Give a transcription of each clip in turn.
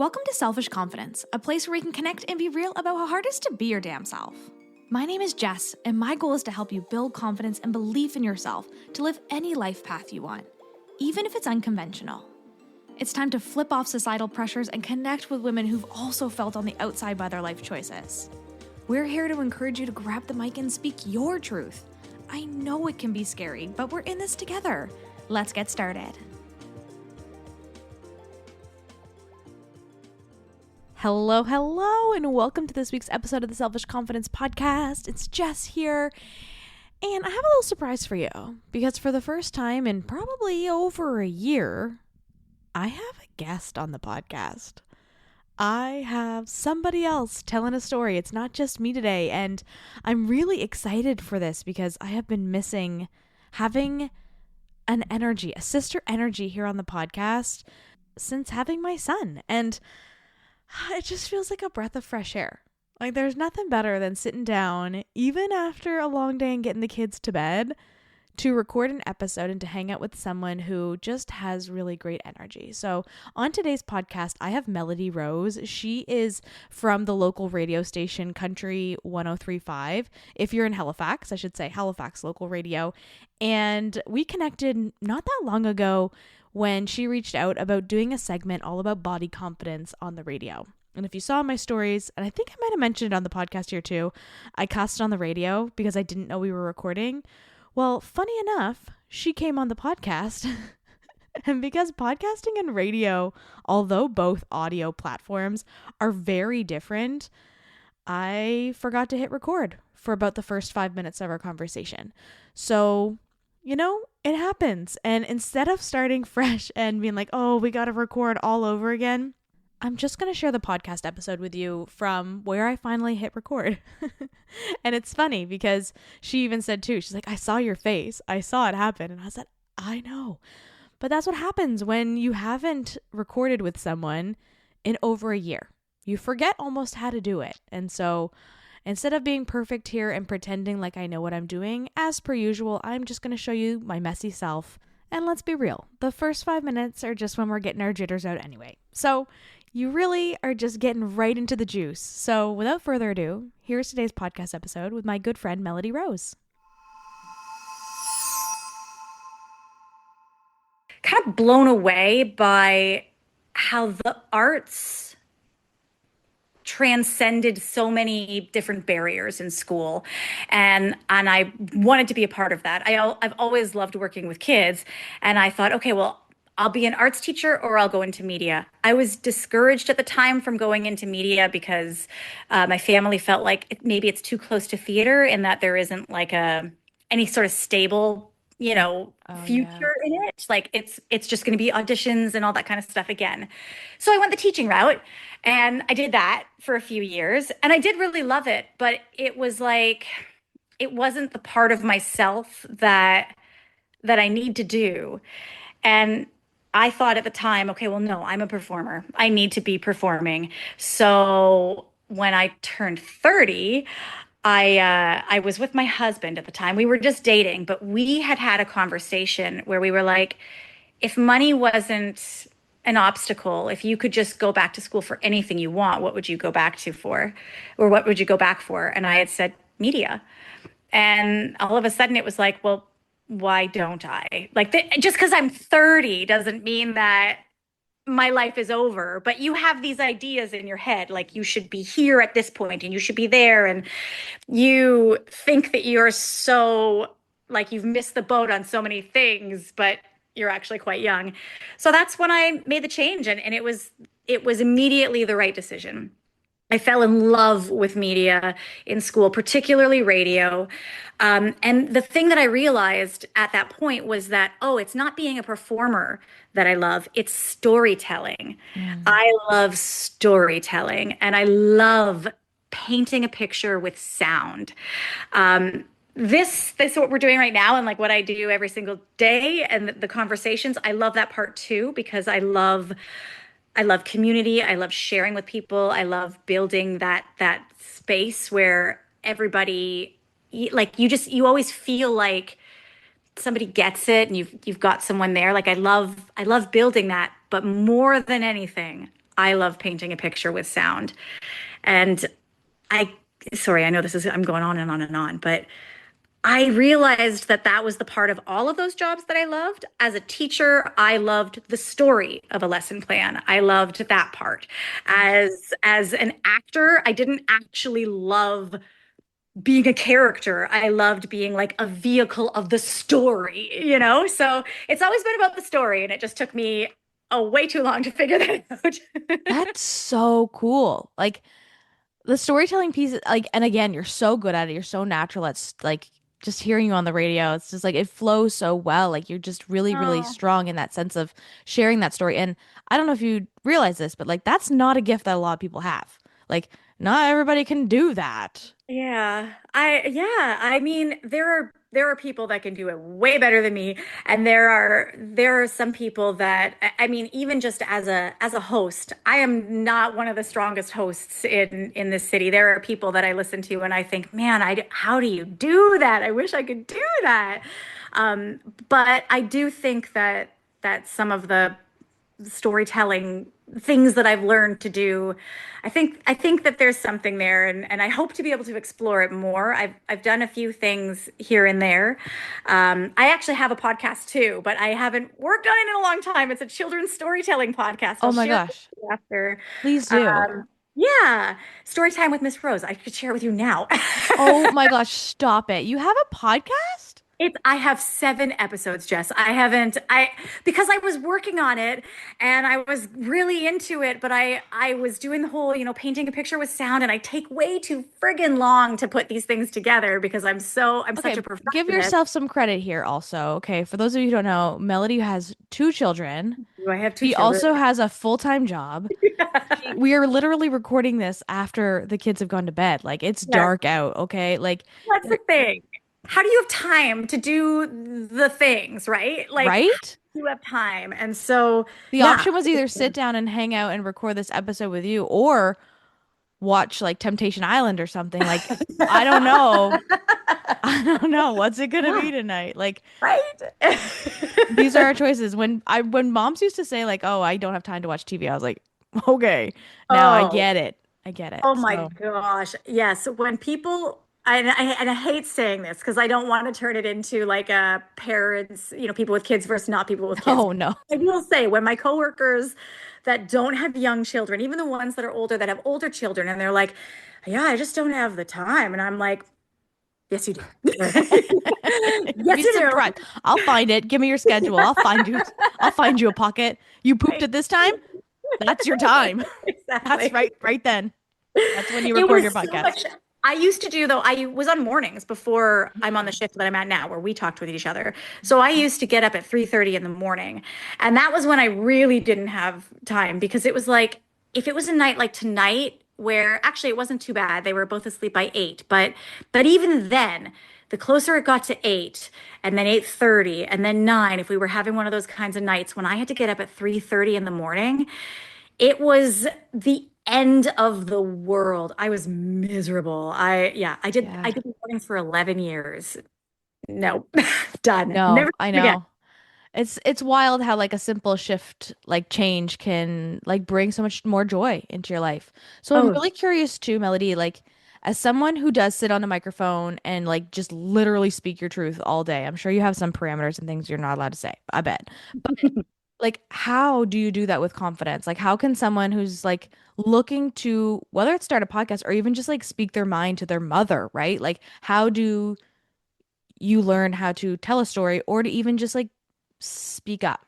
Welcome to Selfish Confidence, a place where we can connect and be real about how hard it is to be your damn self. My name is Jess, and my goal is to help you build confidence and belief in yourself to live any life path you want, even if it's unconventional. It's time to flip off societal pressures and connect with women who've also felt on the outside by their life choices. We're here to encourage you to grab the mic and speak your truth. I know it can be scary, but we're in this together. Let's get started. Hello, and welcome to this week's episode of the Selfish Confidence Podcast. It's Jess here, and I have a little surprise for you, because for the first time in probably over a year, I have a guest on the podcast. I have somebody else telling a story. It's not just me today, and I'm really excited for this because I have been missing having an energy, a sister energy here on the podcast since having my son, and it just feels like a breath of fresh air. Like there's nothing better than sitting down, even after a long day and getting the kids to bed, to record an episode and to hang out with someone who just has really great energy. So on today's podcast, I have Melody Rose. She is from the local radio station Country 103.5. If you're in Halifax, I should say Halifax local radio. And we connected not that long ago when she reached out about doing a segment all about body confidence on the radio. And if you saw my stories, and I think I might have mentioned it on the podcast here too, I cussed on the radio because I didn't know we were recording. Well, funny enough, she came on the podcast. And because podcasting and radio, although both audio platforms, are very different, I forgot to hit record for about the first 5 minutes of our conversation. So, you know, it happens. And instead of starting fresh and being like, oh, we got to record all over again, I'm just going to share the podcast episode with you from where I finally hit record. And it's funny because she even said too, she's like, I saw your face. I saw it happen. And I said, I know. But that's what happens when you haven't recorded with someone in over a year. You forget almost how to do it. And so instead of being perfect here and pretending like I know what I'm doing, as per usual, I'm just going to show you my messy self. And let's be real, the first 5 minutes are just when we're getting our jitters out anyway. So you really are just getting right into the juice. So without further ado, here's today's podcast episode with my good friend, Melody Rose. Kind of blown away by how the arts transcended so many different barriers in school. And I wanted to be a part of that. I've always loved working with kids. And I thought, okay, well, I'll be an arts teacher or I'll go into media. I was discouraged at the time from going into media because my family felt like maybe it's too close to theater and that there isn't like any sort of stable future in it. Like it's just going to be auditions and all that kind of stuff again. So I went the teaching route and I did that for a few years and I did really love it, but it was like, it wasn't the part of myself that I need to do. And I thought at the time, okay, well, no, I'm a performer. I need to be performing. So when I turned 30, I was with my husband at the time. We were just dating, but we had a conversation where we were like, if money wasn't an obstacle, if you could just go back to school for anything you want, what would you go back to for? Or what would you go back for? And I had said media. And all of a sudden it was like, well, why don't I? Like just because I'm 30 doesn't mean that my life is over, but you have these ideas in your head, like you should be here at this point and you should be there. And you think that you're so like you've missed the boat on so many things, but you're actually quite young. So that's when I made the change. And it was immediately the right decision. I fell in love with media in school, particularly radio. And the thing that I realized at that point was that, it's not being a performer that I love, it's storytelling. I love storytelling and I love painting a picture with sound. This is what we're doing right now and like what I do every single day and the conversations. I love that part too, because I love community. I love sharing with people. I love building that space where everybody, like you always feel like somebody gets it and you've got someone there. Like I love building that, but more than anything, I love painting a picture with sound. And I, sorry, I know I'm going on and on and on, but I realized that that was the part of all of those jobs that I loved. As a teacher, I loved the story of a lesson plan. I loved that part. As an actor, I didn't actually love being a character. I loved being like a vehicle of the story? So it's always been about the story, and it just took me way too long to figure that out. That's so cool. Like the storytelling piece, like, and again, you're so good at it. You're so natural. It's like just hearing you on the radio. It's just like it flows so well. Like you're just really, really Oh, strong in that sense of sharing that story. And I don't know if you realize this, but like that's not a gift that a lot of people have. Like not everybody can do that. yeah. I mean, there are people that can do it way better than me, and there are some people that I mean, even just as a host, I am not one of the strongest hosts in this city. There are people that I listen to and I think, man, how do you do that? I wish I could do that. Um, but I do think that some of the storytelling things that I've learned to do. I think that there's something there, and I hope to be able to explore it more. I've done a few things here and there. I actually have a podcast too, but I haven't worked on it in a long time. It's a children's storytelling podcast. Oh I'll my share it with gosh. you after. Please do. Um, yeah, story time with Miss Rose. I could share it with you now. Oh my gosh, stop it. You have a podcast? I have 7 episodes, Jess. I because I was working on it and I was really into it, but I was doing the whole, painting a picture with sound, and I take way too friggin' long to put these things together because I'm such a Okay, give perfectionist. yourself some credit here also. Okay, for those of you who don't know, Melody has two children. I have two She children. also has a full-time job. We are literally recording this after the kids have gone to bed. Like it's Yes, dark out, okay? Like, that's the thing. How do you have time to do the things, right? Like, how right? do you have time? And so, The yeah. option was either sit down and hang out and record this episode with you or watch like Temptation Island or something. Like, I don't know. I don't know. What's it gonna Yeah, be tonight? Like, right? these are our choices. When moms used to say like, "Oh, I don't have time to watch TV," I was like, "Okay, now I Oh, get it. I get it." oh my So, gosh. Yes. When people, and I hate saying this because I don't want to turn it into like a parents, people with kids versus not people with kids. oh no. I will say when my coworkers that don't have young children, even the ones that are older that have older children, and they're like, yeah, I just don't have the time. And I'm like, yes, you do. You'd Yes, be you do. surprised. I'll find it. Give me your schedule. I'll find you a pocket. You pooped Right. at this time? That's your time. That's Exactly. right then. That's when you It record was your so podcast. much. I used to do though, I was on mornings before I'm on the shift that I'm at now, where we talked with each other. So I used to get up at 3:30 in the morning. And that was when I really didn't have time because it was like, if it was a night like tonight, where actually it wasn't too bad. They were both asleep by 8. But even then, the closer it got to 8 and then 8:30 and then 9, if we were having one of those kinds of nights when I had to get up at 3:30 in the morning, it was the end of the world. I was miserable. Yeah, I Yeah. did mornings for 11 years. No, done. No, Never I again. know. It's wild how like a simple shift like change can like bring so much more joy into your life. So I'm Oh, really curious too, Melody, like as someone who does sit on a microphone and like just literally speak your truth all day. I'm sure you have some parameters and things you're not allowed to say. I bet. But like how do you do that with confidence? Like how can someone who's like looking to whether it's start a podcast or even just like speak their mind to their mother, right? Like how do you learn how to tell a story or to even just like speak up?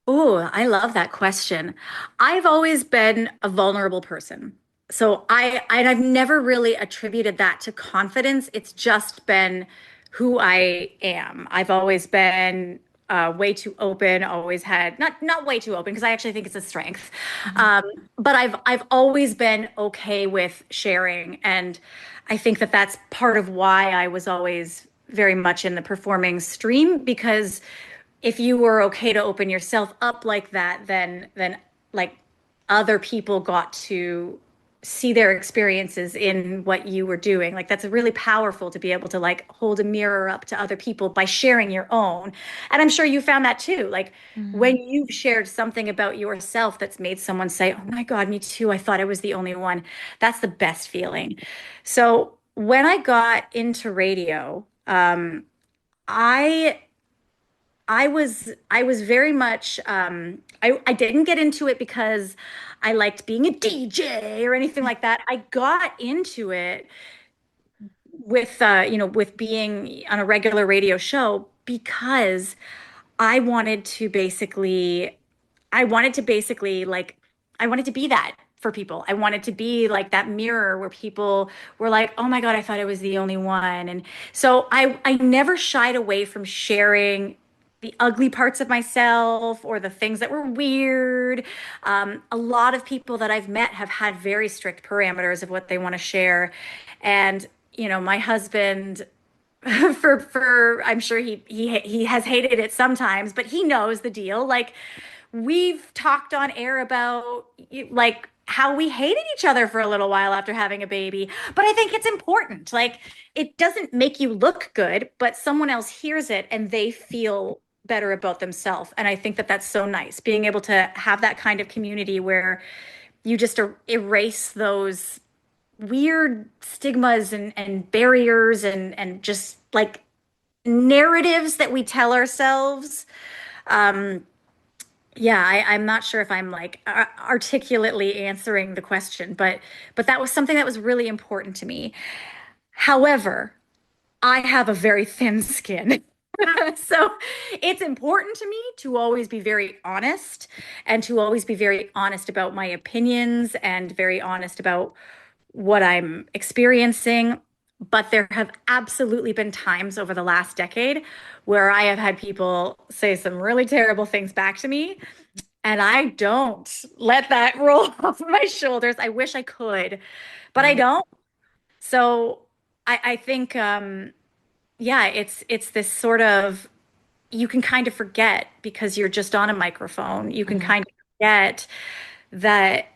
oh, I love that question. I've always been a vulnerable person. So I've never really attributed that to confidence. It's just been who I am. I've always been way too open, always had not way too open because I actually think it's a strength. Mhm. Um, but I've always been okay with sharing, and I think that that's part of why I was always very much in the performing stream because if you were okay to open yourself up like that, then like other people got to see their experiences in what you were doing. Like that's really powerful to be able to like hold a mirror up to other people by sharing your own. And I'm sure you found that too. Like when Mhm. you've shared something about yourself that's made someone say, "Oh my God, me too. I thought I was the only one." That's the best feeling. So when I got into radio, I I was very much I didn't get into it because I liked being a DJ or anything like that. I got into it with with being on a regular radio show because I wanted to basically I wanted to basically like I wanted to be that for people. I wanted to be like that mirror where people were like, "Oh my God, I thought I was the only one." And so I never shied away from sharing the ugly parts of myself or the things that were weird. A lot of people that I've met have had very strict parameters of what they want to share. And, my husband for I'm sure he has hated it sometimes, but he knows the deal. Like we've talked on air about like how we hated each other for a little while after having a baby, but I think it's important. Like it doesn't make you look good, but someone else hears it and they feel better about themselves. And I think that that's so nice being able to have that kind of community where you just erase those weird stigmas and barriers and just like narratives that we tell ourselves. Um, yeah, I'm not sure if I'm like articulately answering the question, but that was something that was really important to me. However, I have a very thin skin. So it's important to me to always be very honest and to always be very honest about my opinions and very honest about what I'm experiencing. But there have absolutely been times over the last decade where I have had people say some really terrible things back to me. And I don't let that roll off my shoulders. I wish I could, but I Right. don't. So I think, yeah, it's this sort of, you can kind of forget because you're just on a microphone. You can Mhm. kind of forget that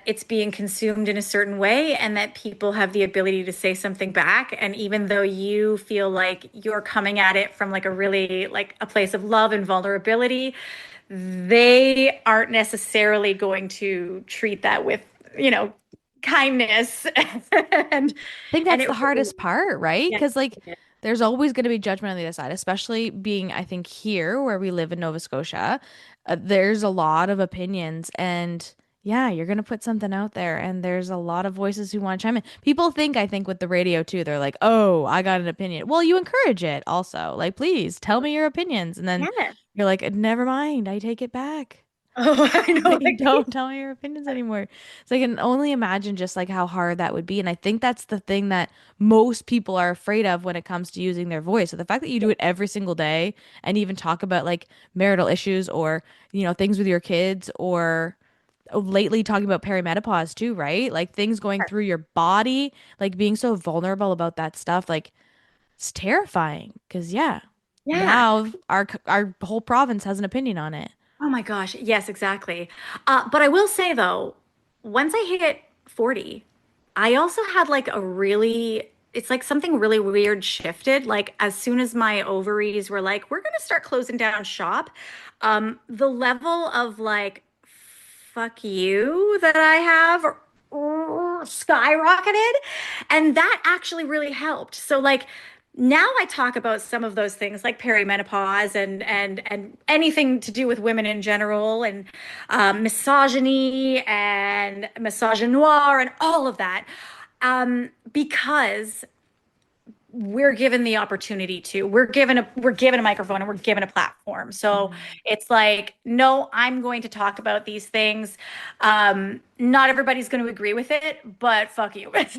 it's being consumed in a certain way and that people have the ability to say something back. And even though you feel like you're coming at it from like a really like a place of love and vulnerability, they aren't necessarily going to treat that with, you know, kindness. and I think and that's it the really, hardest part, right? yeah, Because like there's always going to be judgment on the other side, especially being, I think, here where we live in Nova Scotia. There's a lot of opinions, and yeah, you're going to put something out there, and there's a lot of voices who want to chime in. People think, I think, with the radio too, they're like, "Oh, I got an opinion." Well, you encourage it also. Like, please tell me your opinions, and then yeah. you're like, "Never mind, I take it back." Oh, I know. Like, don't tell me your opinions anymore. So I can only imagine just like how hard that would be. And I think that's the thing that most people are afraid of when it comes to using their voice. So the fact that you do it every single day and even talk about like marital issues or, things with your kids or lately talking about perimenopause too, right? Like things going through your body, like being so vulnerable about that stuff, like it's terrifying. Because yeah, Yeah. now our whole province has an opinion on it. Oh my gosh. Yes, exactly. But I will say though, once I hit 40, I also had like it's like something really weird shifted. Like as soon as my ovaries were like, we're gonna start closing down shop, the level of like, fuck you that I have skyrocketed. And that actually really helped. So like now I talk about some of those things like perimenopause and anything to do with women in general and misogyny and misogynoir and all of that because we're given the opportunity to we're given a microphone and we're given a platform, so Mhm. it's like no, I'm going to talk about these things. Not everybody's going to agree with it, but fuck you. Like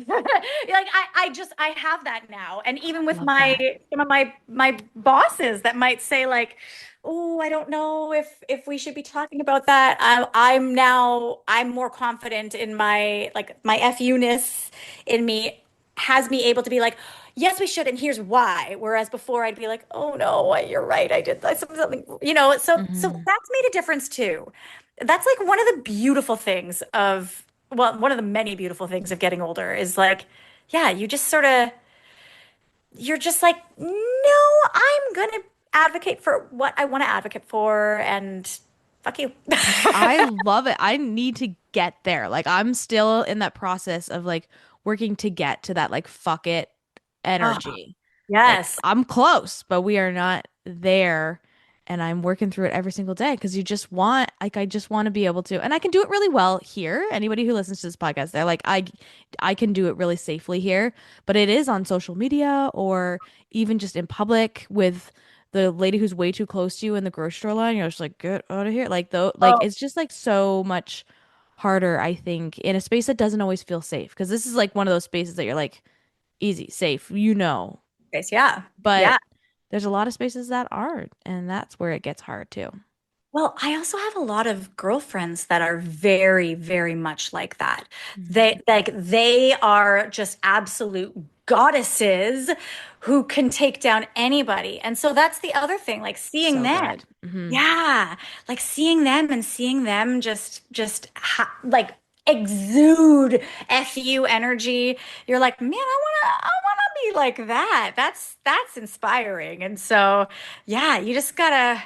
I have that now, and even with Love my that. some of my bosses that might say like, oh, I don't know if we should be talking about that. I'm more confident in my like my fu-ness in me has me able to be like, yes, we should, and here's why. Whereas before, I'd be like, oh no, you're right, I did something, So Hmm. that's made a difference too. That's like one of the beautiful things of well, one of the many beautiful things of getting older is like, yeah, you just sort of, you're just like, no, I'm gonna advocate for what I want to advocate for, and fuck you. I love it. I need to get there. Like I'm still in that process of like working to get to that like fuck it Oh, energy. Like yes. I'm close, but we are not there. And I'm working through it every single day because you just want, like, I just want to be able to, and I can do it really well here. Anybody who listens to this podcast, they're like, I can do it really safely here, but it is on social media or even just in public with the lady who's way too close to you in the grocery store line. You're just like, get out of here. Like, though, like, Oh, it's just like so much harder, I think, in a space that doesn't always feel safe. Because this is like one of those spaces that you're like, easy, safe, you know. space. Yeah. But Yeah. there's a lot of spaces that aren't, and that's where it gets hard too. Well, I also have a lot of girlfriends that are very, very much like that. Mhm. They are just absolute goddesses who can take down anybody. And so that's the other thing, like seeing So them. good. Yeah, like seeing them and seeing them just ha like exude FU energy. You're like, man, I wanna be like that. That's inspiring. And so, yeah, you gotta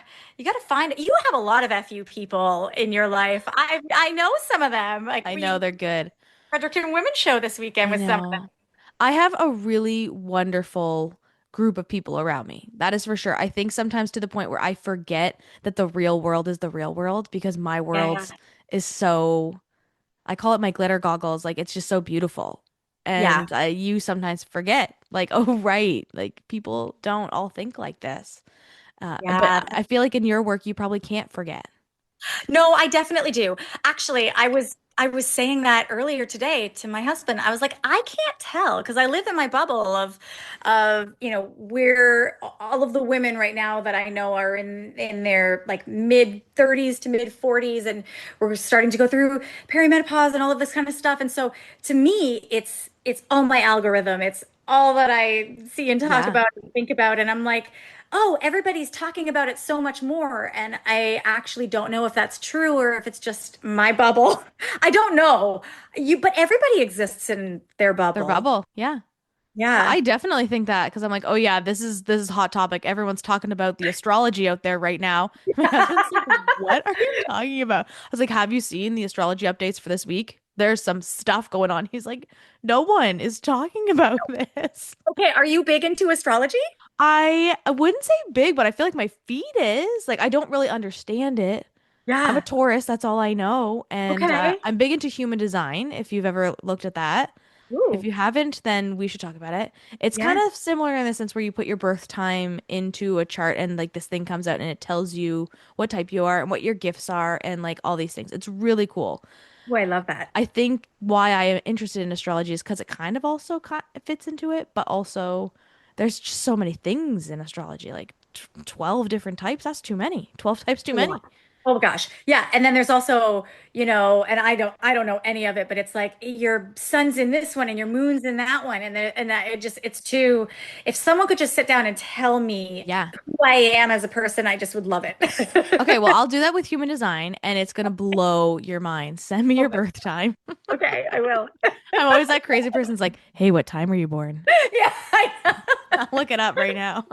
find you have a lot of FU people in your life. I know some of them. Like I know we they're good. Fredericton Women's Show this weekend I with some of know. I have a really wonderful group of people around me. That is for sure. I think sometimes to the point where I forget that the real world is the real world because my them. world is so, I call it my glitter goggles. Like it's just so beautiful. Yeah. And you sometimes forget, like, oh, right. Like people don't all think like this. But Yeah. I feel like in your work, you probably can't forget. No, I definitely do. Actually, I was saying that earlier today to my husband. I was like, I can't tell because I live in my bubble of, we're all of the women right now that I know are in their like mid 30s to mid 40s and we're starting to go through perimenopause and all of this kind of stuff. And so to me, it's all my algorithm. It's all that I see and talk Yeah. about and think about. And I'm like, oh, everybody's talking about it so much more. And I actually don't know if that's true or if it's just my bubble. I don't know. But everybody exists in their Their bubble. bubble. Yeah. Yeah. I definitely think that because I'm like, oh yeah, this is hot topic. Everyone's talking about the astrology out there right now. My husband's like, what are you talking about? I was like, have you seen the astrology updates for this week? There's some stuff going on. He's like, no one is talking about this. Okay, are you big into astrology? I wouldn't say big, but I feel like my feed is. Like I don't really understand it. I'm a Yeah. Taurus, that's all I know, and Okay. I'm big into human design. If you've ever looked at that. If Ooh. you haven't, then we should talk about it. It's kind Yeah. of similar in the sense where you put your birth time into a chart and like this thing comes out and it tells you what type you are and what your gifts are and like all these things. It's really cool. Oh, I love that. I think why I am interested in astrology is because it kind of also fits into it, but also there's just so many things in astrology, like 12 different types. That's too many. 12 types too A lot. many. Oh gosh. Yeah. And then there's also, and I don't know any of it, but it's like your sun's in this one and your moon's in that one. And that it's too, if someone could just sit down and tell me Yeah. who I am as a person, I just would love it. Okay, well, I'll do that with human design and it's gonna blow your mind. Send me your Okay. birth time. Okay, I will. I'm always that crazy person's like, hey, what time were you born? Yeah, I know. I'll look it up right now.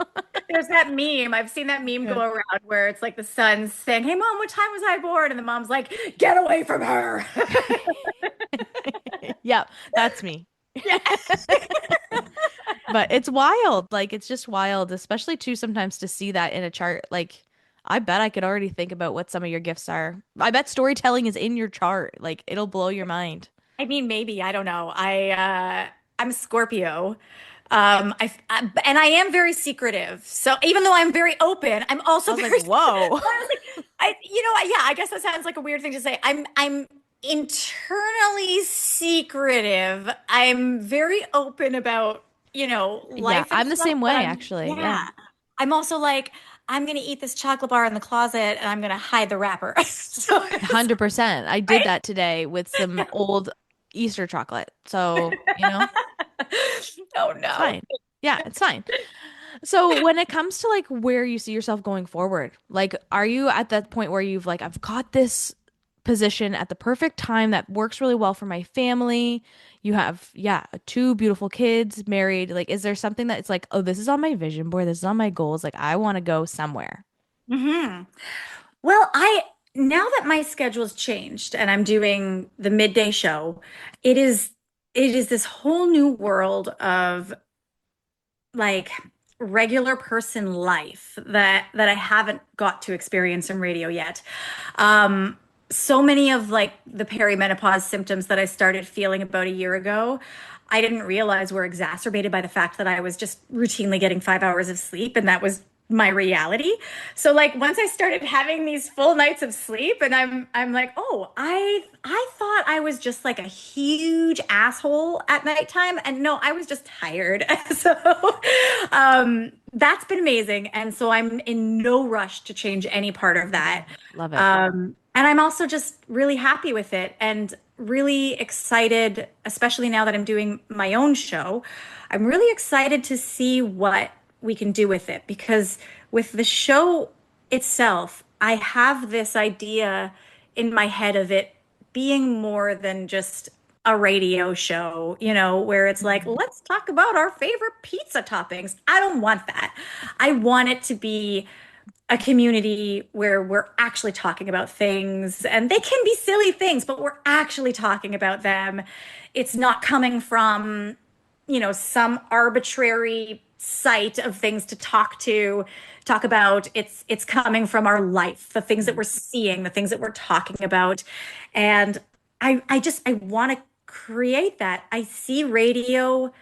There's that meme. I've seen that meme Yeah. go around where it's like the son saying, "Hey mom, what time was I born?" And the mom's like, "Get away from her." Yep, that's me. Yeah. But it's wild. Like it's just wild, especially too sometimes to see that in a chart. Like I bet I could already think about what some of your gifts are. I bet storytelling is in your chart. Like it'll blow your mind. I mean, maybe, I don't know. I'm a Scorpio. And I am very secretive. So even though I'm very open, I'm I also was like, very whoa. yeah, I guess that sounds like a weird thing to say. I'm internally secretive. I'm very open about, Yeah, life and I'm the stuff, same but way actually. Yeah. yeah. I'm also like, I'm gonna eat this chocolate bar in the closet and I'm gonna hide the wrapper. So it's 100%. I did right. that today with some old Easter chocolate. So, Oh it's no. fine. Yeah, it's fine. So when it comes to like where you see yourself going forward, like are you at that point where you've like I've got this position at the perfect time that works really well for my family. You have, yeah, two beautiful kids, married. Like, is there something that it's like, oh, this is on my vision board, this is on my goals. Like, I want to go somewhere. Hmm. Well, I now that my schedule's changed and I'm doing the midday show, it is it is this whole new world of like regular person life that I haven't got to experience in radio yet. Um, so many of like the perimenopause symptoms that I started feeling about a year ago, I didn't realize were exacerbated by the fact that I was just routinely getting 5 hours of sleep, and that was my reality. So like once I started having these full nights of sleep, and I'm like, oh, I thought I was just like a huge asshole at nighttime, and no, I was just tired. So that's been amazing, and so I'm in no rush to change any part of that. Love it. And I'm also just really happy with it and really excited, especially now that I'm doing my own show. I'm really excited to see what we can do with it because with the show itself, I have this idea in my head of it being more than just a radio show, where it's like, Mhm. let's talk about our favorite pizza toppings. I don't want that. I want it to be a community where we're actually talking about things, and they can be silly things, but we're actually talking about them. It's not coming from, some arbitrary site of things to talk about. It's coming from our life, the things that we're seeing, the things that we're talking about. And I want to create that. I see radio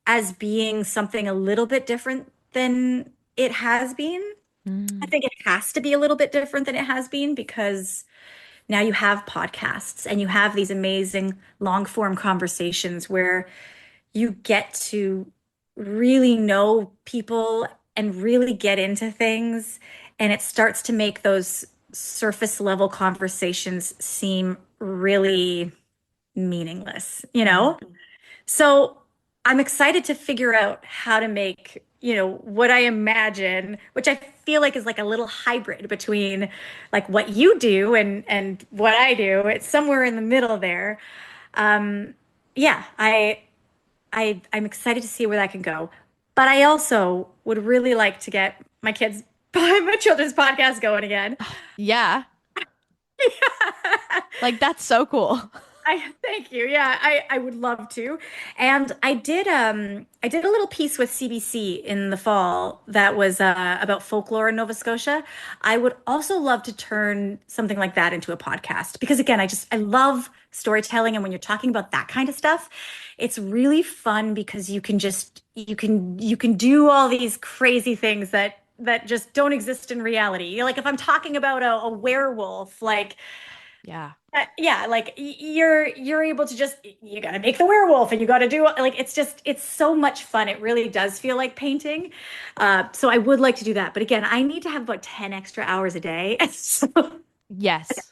as being something a little bit different than it has been. I Mm. think it has to be a little bit different than it has been because now you have podcasts and you have these amazing long form conversations where you get to really know people and really get into things. And it starts to make those surface level conversations seem really meaningless, you Mhm. know? So I'm excited to figure out how to make, what I imagine, which I feel like is like a little hybrid between like what you do and what I do. It's somewhere in the middle there. Um, yeah, I'm excited to see where that can go. But I also would really like to get my children's podcast going again. Yeah. Like, that's so cool. I thank you. Yeah, I would love to. And I did a little piece with CBC in the fall that was about folklore in Nova Scotia. I would also love to turn something like that into a podcast because again, I love storytelling, and when you're talking about that kind of stuff, it's really fun because you can do all these crazy things that just don't exist in reality. Like if I'm talking about a werewolf, like Yeah. yeah, like you're able to just you got to make the werewolf and you got to do like it's so much fun. It really does feel like painting. So I would like to do that, but again, I need to have about 10 extra hours a day. So Yes. as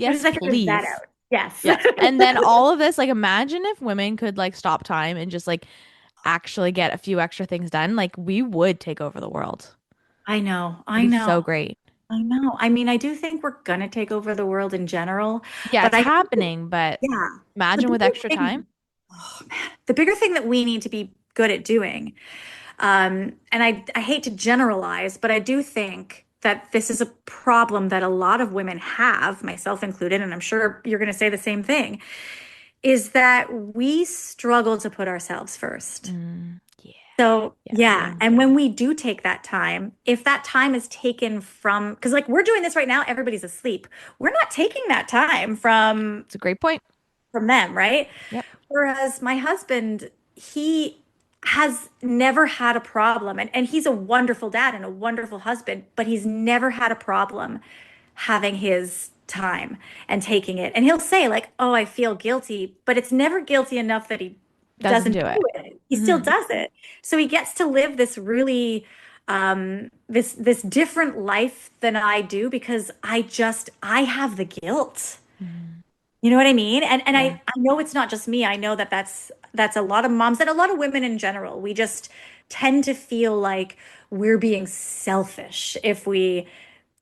soon as Yes, I figure that please. out, yes. Yeah. And then all of this, like, imagine if women could like stop time and just like actually get a few extra things done. Like, we would take over the world. I know, It'd I be know, so great. I know. I mean, I do think we're gonna take over the world in general, Yeah, but it's I think happening, but yeah, the imagine with bigger extra time. thing, oh man, the bigger thing that we need to be good at doing. And I hate to generalize, but I do think that this is a problem that a lot of women have, myself included, and I'm sure you're going to say the same thing, is that we struggle to put ourselves first. Yeah. So, Yeah. yeah. And when we do take that time, if that time is taken from, because like we're doing this right now, everybody's asleep. We're not taking that time It's a great point. from them, right? Yep. Whereas my husband, he has never had a problem, and he's a wonderful dad and a wonderful husband, but he's never had a problem having his time and taking it. And he'll say, like, oh, I feel guilty, but it's never guilty enough that he Doesn't doesn't do do it. it. He still Hmm. does it. So he gets to live this really this different life than I do because I have the guilt. Hmm. You know what I mean? And Yeah. I know it's not just me. I know that that's a lot of moms and a lot of women in general. We just tend to feel like we're being selfish if we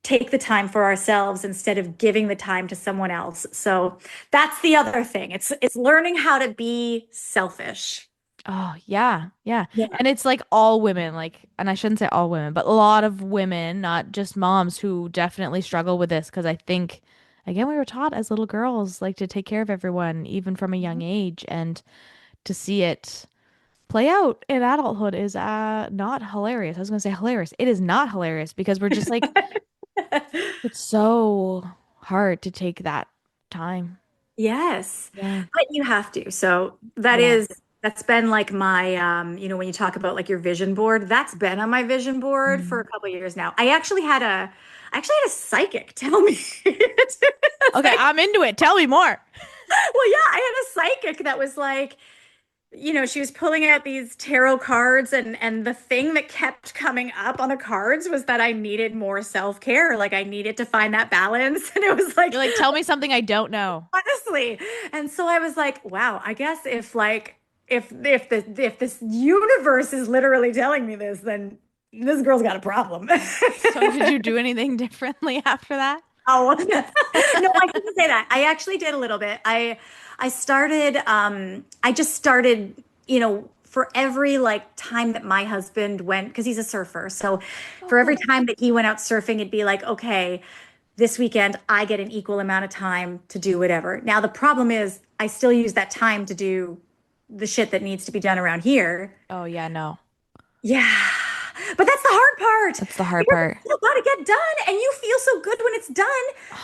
take the time for ourselves instead of giving the time to someone else. So that's the other thing. It's learning how to be selfish. Oh, yeah. Yeah. Yeah. And it's like all women, like, and I shouldn't say all women, but a lot of women, not just moms, who definitely struggle with this because I think, again, we were taught as little girls, like, to take care of everyone, even from a young age, and to see it play out in adulthood is not hilarious. I was gonna say hilarious. It is not hilarious because we're just like, it's so hard to take that time. Yes, Yeah. but you have to. So Yeah. that's been like my when you talk about like your vision board, that's been on my vision board for a Mm. couple of years now. I actually had a psychic tell me. It's Okay, like, I'm into it. Tell me more. well, yeah, I had a psychic that was like, she was pulling out these tarot cards and the thing that kept coming up on the cards was that I needed more self-care. Like I needed to find that balance. And it was You're like, like, tell me something I don't know. honestly. And so I was like, wow, I guess if this universe is literally telling me this, then this girl's got a problem. So did you do anything differently after that? Oh, no, I shouldn't say that. I actually did a little bit. I just started, for every like time that my husband went, because he's a surfer. So Oh, for every cool. time that he went out surfing, it'd be like, okay, this weekend I get an equal amount of time to do whatever. Now the problem is I still use that time to do the shit that needs to be done around here. Oh, yeah, no. Yeah. But that's the hard part That's the hard because part. it's still got to get done and you feel so good when it's done,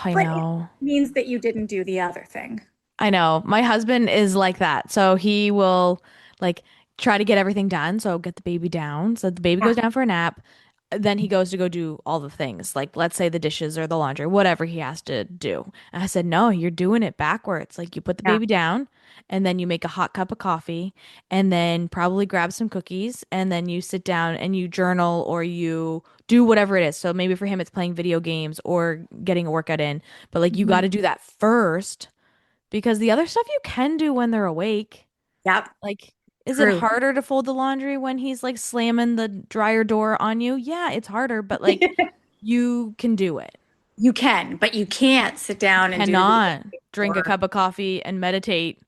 I but it know. means that you didn't do the other thing. I know. My husband is like that. So he will like try to get everything done. So get the baby down. So the baby Yeah. goes down for a nap. Then he goes to go do all the things. Like let's say the dishes or the laundry, whatever he has to do. And I said, "No, you're doing it backwards. Like you put the Yeah. baby down and then you make a hot cup of coffee and then probably grab some cookies and then you sit down and you journal or you do whatever it is. So maybe for him it's playing video games or getting a workout in. But like you got Mhm. to do that first because the other stuff you can do when they're awake. Yep. Like, is it True. harder to fold the laundry when he's like slamming the dryer door on you? Yeah, it's harder, but like you can do it. You can, but you can't sit You down and do the cannot drink a or cup of coffee and meditate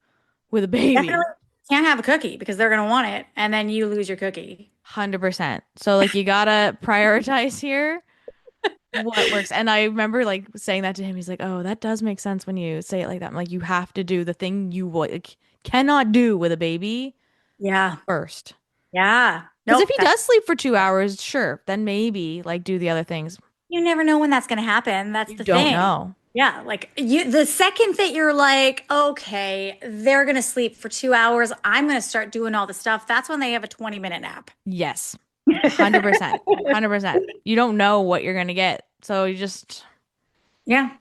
with a definitely baby. can't have a cookie because they're going to want it and then you lose your cookie. 100%. So like you gotta prioritize here what works. And I remember like saying that to him. He's like, "Oh, that does make sense when you say it like that." I'm like, you have to do the thing you like, cannot do with a baby Yeah. first. Yeah. Because if Nope. he does sleep for 2 hours, sure, then maybe like do the other things. You never know when that's going to happen. That's You the don't thing. know. Yeah, like the second that you're like, okay, they're going to sleep for 2 hours, I'm going to start doing all the stuff. That's when they have a 20-minute nap. Yes. 100%. 100%. You don't know what you're gonna get. So you just Yeah,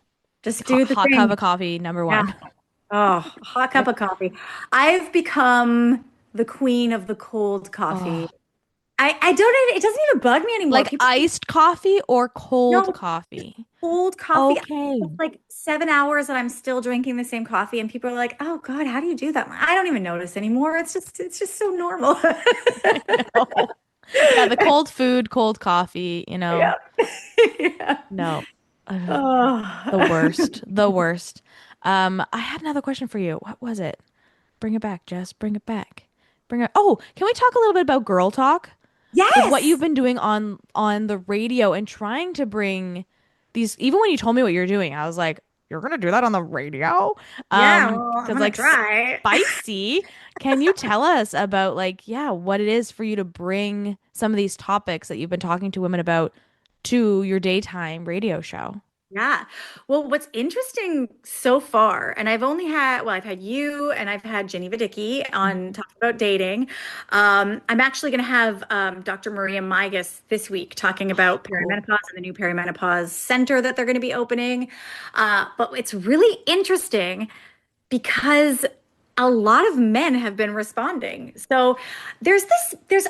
just do the hot cup thing. of coffee, number Yeah. one. Oh, hot cup Yep. of coffee. I've become the queen of the cold coffee. Oh. I don't, it doesn't even bug me anymore. Like People iced coffee or cold know coffee? cold coffee. Okay. It's like 7 hours and I'm still drinking the same coffee, and people are like, "Oh God, how do you do that?" I don't even notice anymore. It's just so normal. I know. Yeah, the cold food, cold coffee, Yeah. Yeah. no. Uh, the Oh. worst. The worst. I had another question for you. What was it? Bring it back, Jess. Bring it back. Bring it. Oh, can we talk a little bit about girl talk? Like what you've Yes. been doing on the radio and trying to bring these, even when you told me what you're doing, I was like, you're gonna do that on the radio? Yeah, well, I'm Because gonna like try. spicy. Can you tell us about like, yeah, what it is for you to bring some of these topics that you've been talking to women about to your daytime radio show? Yeah. Well, what's interesting so far, and I've had you and I've had Jenny Vidicki on Mhm. talking about dating. I'm actually going to have Dr. Maria Migas this week talking about Cool. perimenopause and the new perimenopause center that they're going to be opening. But it's really interesting because a lot of men have been responding. So there's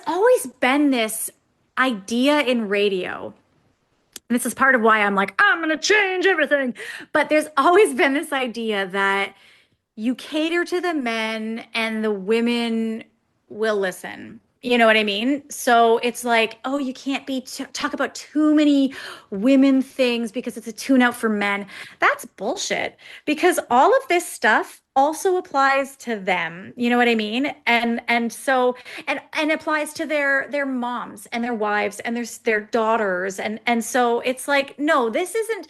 always been this idea in radio. And this is part of why I'm like, I'm going to change everything. But there's always been this idea that you cater to the men and the women will listen. You know what I mean? So it's like, oh, you can't be talk about too many women things because it's a tune out for men. That's bullshit because all of this stuff also applies to them. You know what I mean? And applies to their moms and their wives and their daughters and so it's like, no, this isn't.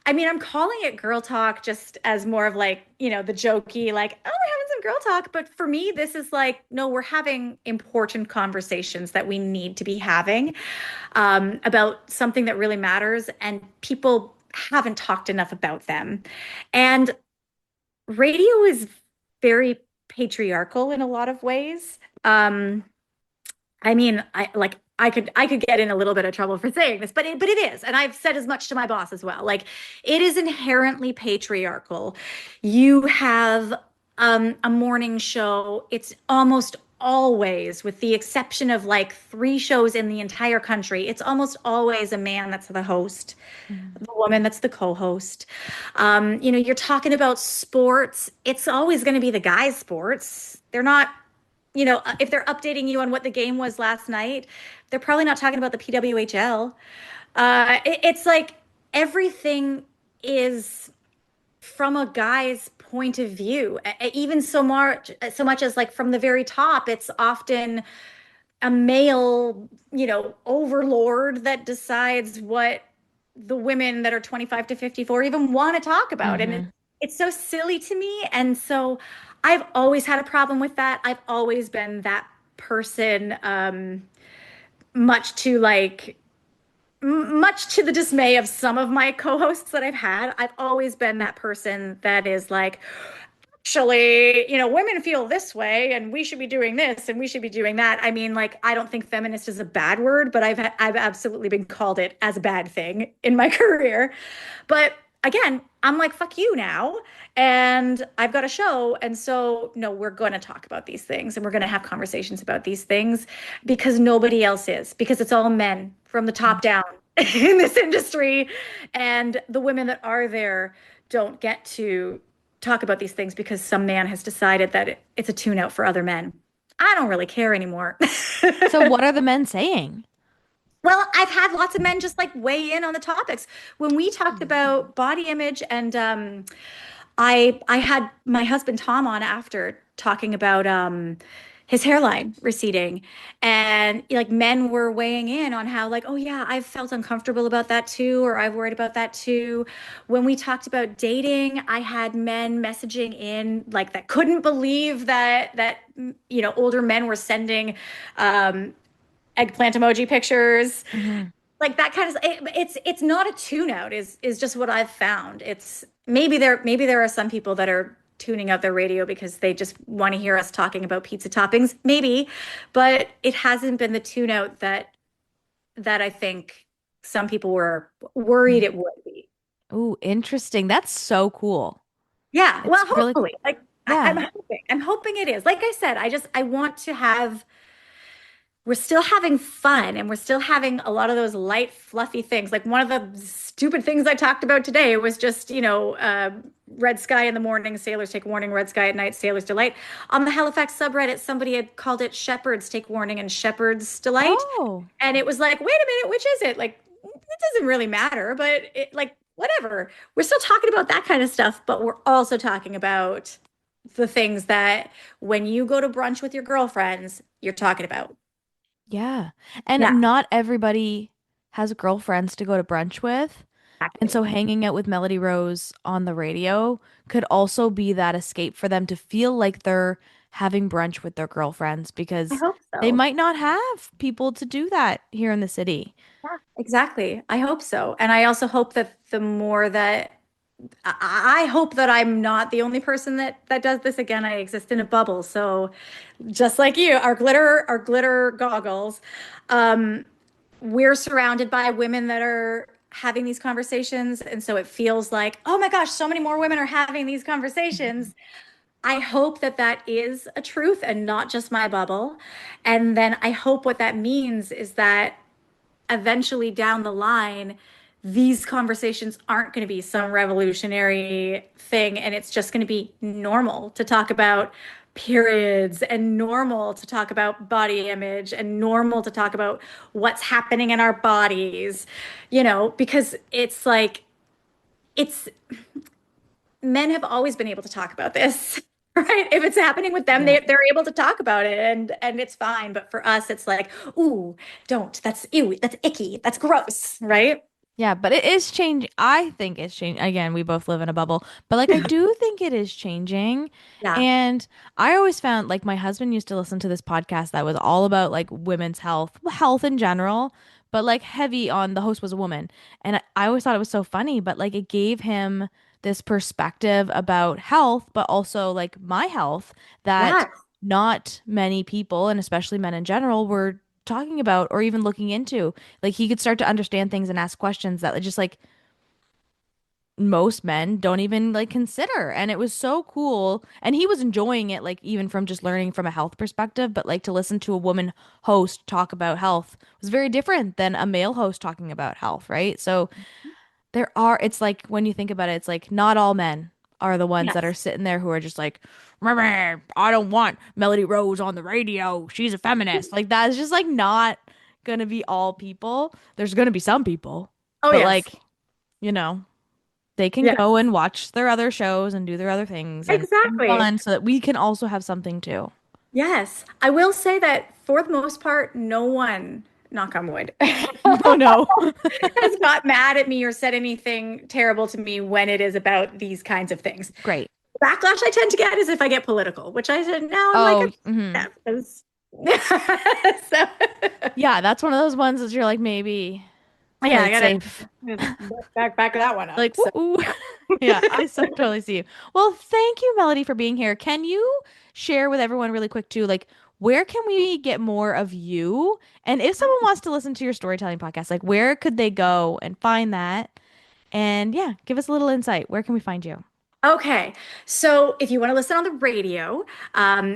I mean, I'm calling it girl talk just as more of like, the jokey, like, oh, we're having some girl talk. But for me, this is like, no, we're having important conversations that we need to be having about something that really matters. And people haven't talked enough about them. And radio is very patriarchal in a lot of ways. I mean, I could get in a little bit of trouble for saying this, but it is, and I've said as much to my boss as well. Like it is inherently patriarchal. You have a morning show. It's almost always, with the exception of like three shows in the entire country, it's almost always a man that's the host, Mhm. the woman that's the co-host. You're talking about sports. It's always going to be the guys' sports. They're not, if they're updating you on what the game was last night, they're probably not talking about the PWHL. It's like everything is from a guy's point of view. Even so much as like from the very top, it's often a male, overlord that decides what the women that are 25 to 54 even want to talk about. And Mhm. it's so silly to me. And so I've always had a problem with that. I've always been that person, much to like, much to the dismay of some of my co-hosts that I've had. I've always been that person that is like, actually, women feel this way and we should be doing this and we should be doing that. I mean, like, I don't think feminist is a bad word, but I've absolutely been called it as a bad thing in my career. But again, I'm like, fuck you now. And I've got a show. And so, no, we're going to talk about these things and we're going to have conversations about these things because nobody else is, because it's all men from the top down in this industry. And the women that are there don't get to talk about these things because some man has decided that it's a tune out for other men. I don't really care anymore. So what are the men saying? Well, I've had lots of men just like weigh in on the topics. When we talked about body image and I had my husband Tom on after talking about his hairline receding and like men were weighing in on how like, oh yeah, I've felt uncomfortable about that too, or I've worried about that too. When we talked about dating, I had men messaging in like that couldn't believe that older men were sending um eggplant emoji pictures, Mhm. like that kind of it's not a tune out is just what I've found. It's maybe there are some people that are tuning out their radio because they just want to hear us talking about pizza toppings, maybe, but it hasn't been the tune out that I think some people were worried it would be. Ooh, interesting. That's so cool. Yeah, well, It's really hopefully, like I'm yeah. hoping it is. Like I said, I want to have we're still having fun and we're still having a lot of those light, fluffy things. Like one of the stupid things I talked about today was just, red sky in the morning, sailors take warning, red sky at night, sailors delight. On the Halifax subreddit, somebody had called it shepherds take warning and shepherds delight. Oh, And it was like, wait a minute, which is it? Like, it doesn't really matter, but like, whatever. We're still talking about that kind of stuff, but we're also talking about the things that when you go to brunch with your girlfriends, you're talking about. yeah. And Yeah, not everybody has girlfriends to go to brunch with. And exactly. so hanging out with Melody Rose on the radio could also be that escape for them to feel like they're having brunch with their girlfriends I because hope they so. might not have people to do that here in the city. Yeah, exactly. I hope so. And I also hope that the more that I hope that I'm not the only person that does this again. I exist in a bubble. So just like you, our glitter goggles, um, we're surrounded by women that are having these conversations. And so it feels like, oh my gosh, so many more women are having these conversations. I hope that that is a truth and not just my bubble. And then I hope what that means is that eventually down the line, these conversations aren't going to be some revolutionary thing and it's just going to be normal to talk about periods and normal to talk about body image and normal to talk about what's happening in our bodies, because it's like, it's men have always been able to talk about this. Right? If it's happening with them, Yeah. they're able to talk about it and it's fine. But for us, it's like, ooh, don't. That's ew, that's icky, that's gross, right? Yeah, but it is changing. I think it's changing. Again, we both live in a bubble, but like I do think it is changing. Yeah. And I always found like my husband used to listen to this podcast that was all about like women's health, health in general, but like heavy on the host was a woman. And I always thought it was so funny, but like it gave him this perspective about health, but also like my health that Yeah. not many people, and especially men in general, were talking about or even looking into. Like he could start to understand things and ask questions that just like most men don't even like consider. And it was so cool. And he was enjoying it, like even from just learning from a health perspective, but like to listen to a woman host talk about health was very different than a male host talking about health, right? So it's like when you think about it, it's like not all men are the ones that are Yes. sitting there who are just like, "Meh, I don't want Melody Rose on the radio. She's a feminist." Like that's just like not gonna be all people. There's gonna be some people, Oh, but yes. like, you know, they can Yeah, go and watch their other shows and do their other things and have exactly. fun so that we can also have something too. Yes. I will say that for the most part, no one, knock on wood, Oh no. has got mad at me or said anything terrible to me when it is about these kinds of things. Great. Backlash I tend to get is if I get political, which I said now I'm like, Oh, mhm. yeah, because so Yeah, that's one of those ones that you're like maybe yeah, play I it gotta safe. back that one up. Like, So ooh. Yeah, I so totally see you. Well, thank you, Melody, for being here. Can you share with everyone really quick too, like where can we get more of you? And if someone wants to listen to your storytelling podcast, like where could they go and find that? And yeah, give us a little insight. Where can we find you? okay, so if you want to listen on the radio,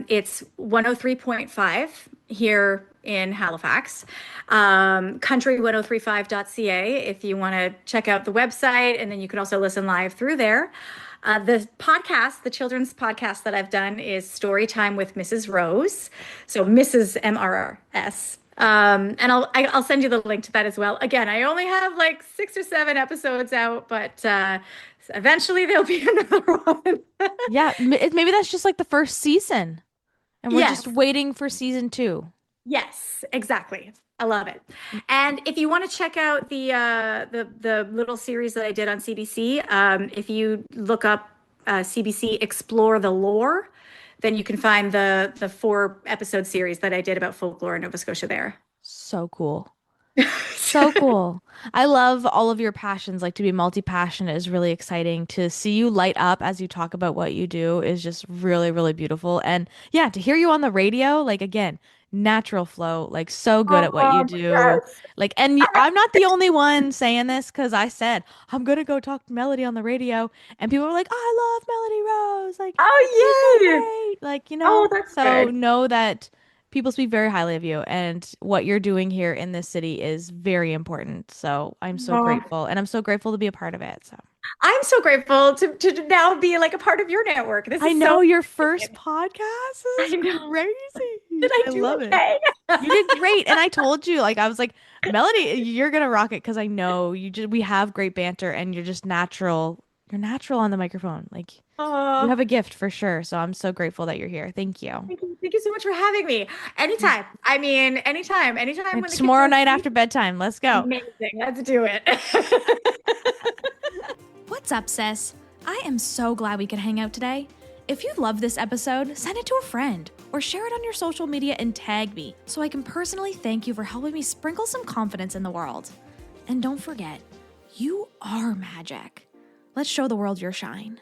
it's 103.5 here in Halifax, country1035.ca if you want to check out the website, and then you can also listen live through there. The podcast, the children's podcast that I've done is Storytime with Mrs. Rose. So Mrs. MRS. And I'll send you the link to that as well. Again, I only have like 6 or 7 episodes out, but eventually there'll be another one. Yeah, maybe that's just like the first season, and we're just Yes, waiting for season two. yes, exactly. I love it. And if you want to check out the little series that I did on CBC, if you look up CBC Explore the Lore, then you can find the 4 episode series that I did about folklore in Nova Scotia there. So cool. So cool. I love all of your passions. Like to be multi-passionate is really exciting. To see you light up as you talk about what you do is just really, really beautiful. And yeah, to hear you on the radio, like again, natural flow, like so good at what you do. Yes. Like, and I'm not the only one saying this because I said, I'm gonna go talk to Melody on the radio. And people were like, I love Melody Rose. Like, she's so Oh, yay. great. Like, Oh, that's so good. know that people speak very highly of you, and what you're doing here in this city is very important. So I'm so Oh, grateful, and I'm so grateful to be a part of it. So I'm so grateful to now be like a part of your network. This I is so know your first exciting. podcast I is know. crazy. Did I I do love it. okay? You did great, and I told you, like I was like, Melody, you're gonna rock it because I know you just we have great banter, and you're just natural. You're natural on the microphone. Like you Oh, have a gift for sure. So I'm so grateful that you're here. Thank you. thank you so much for having me. Anytime. I mean, anytime when It's the kids tomorrow are night asleep. after bedtime. Let's go. Amazing. Let's do it. What's up, sis? I am so glad we could hang out today. If you loved this episode, send it to a friend or share it on your social media and tag me so I can personally thank you for helping me sprinkle some confidence in the world. And don't forget, you are magic. Let's show the world your shine.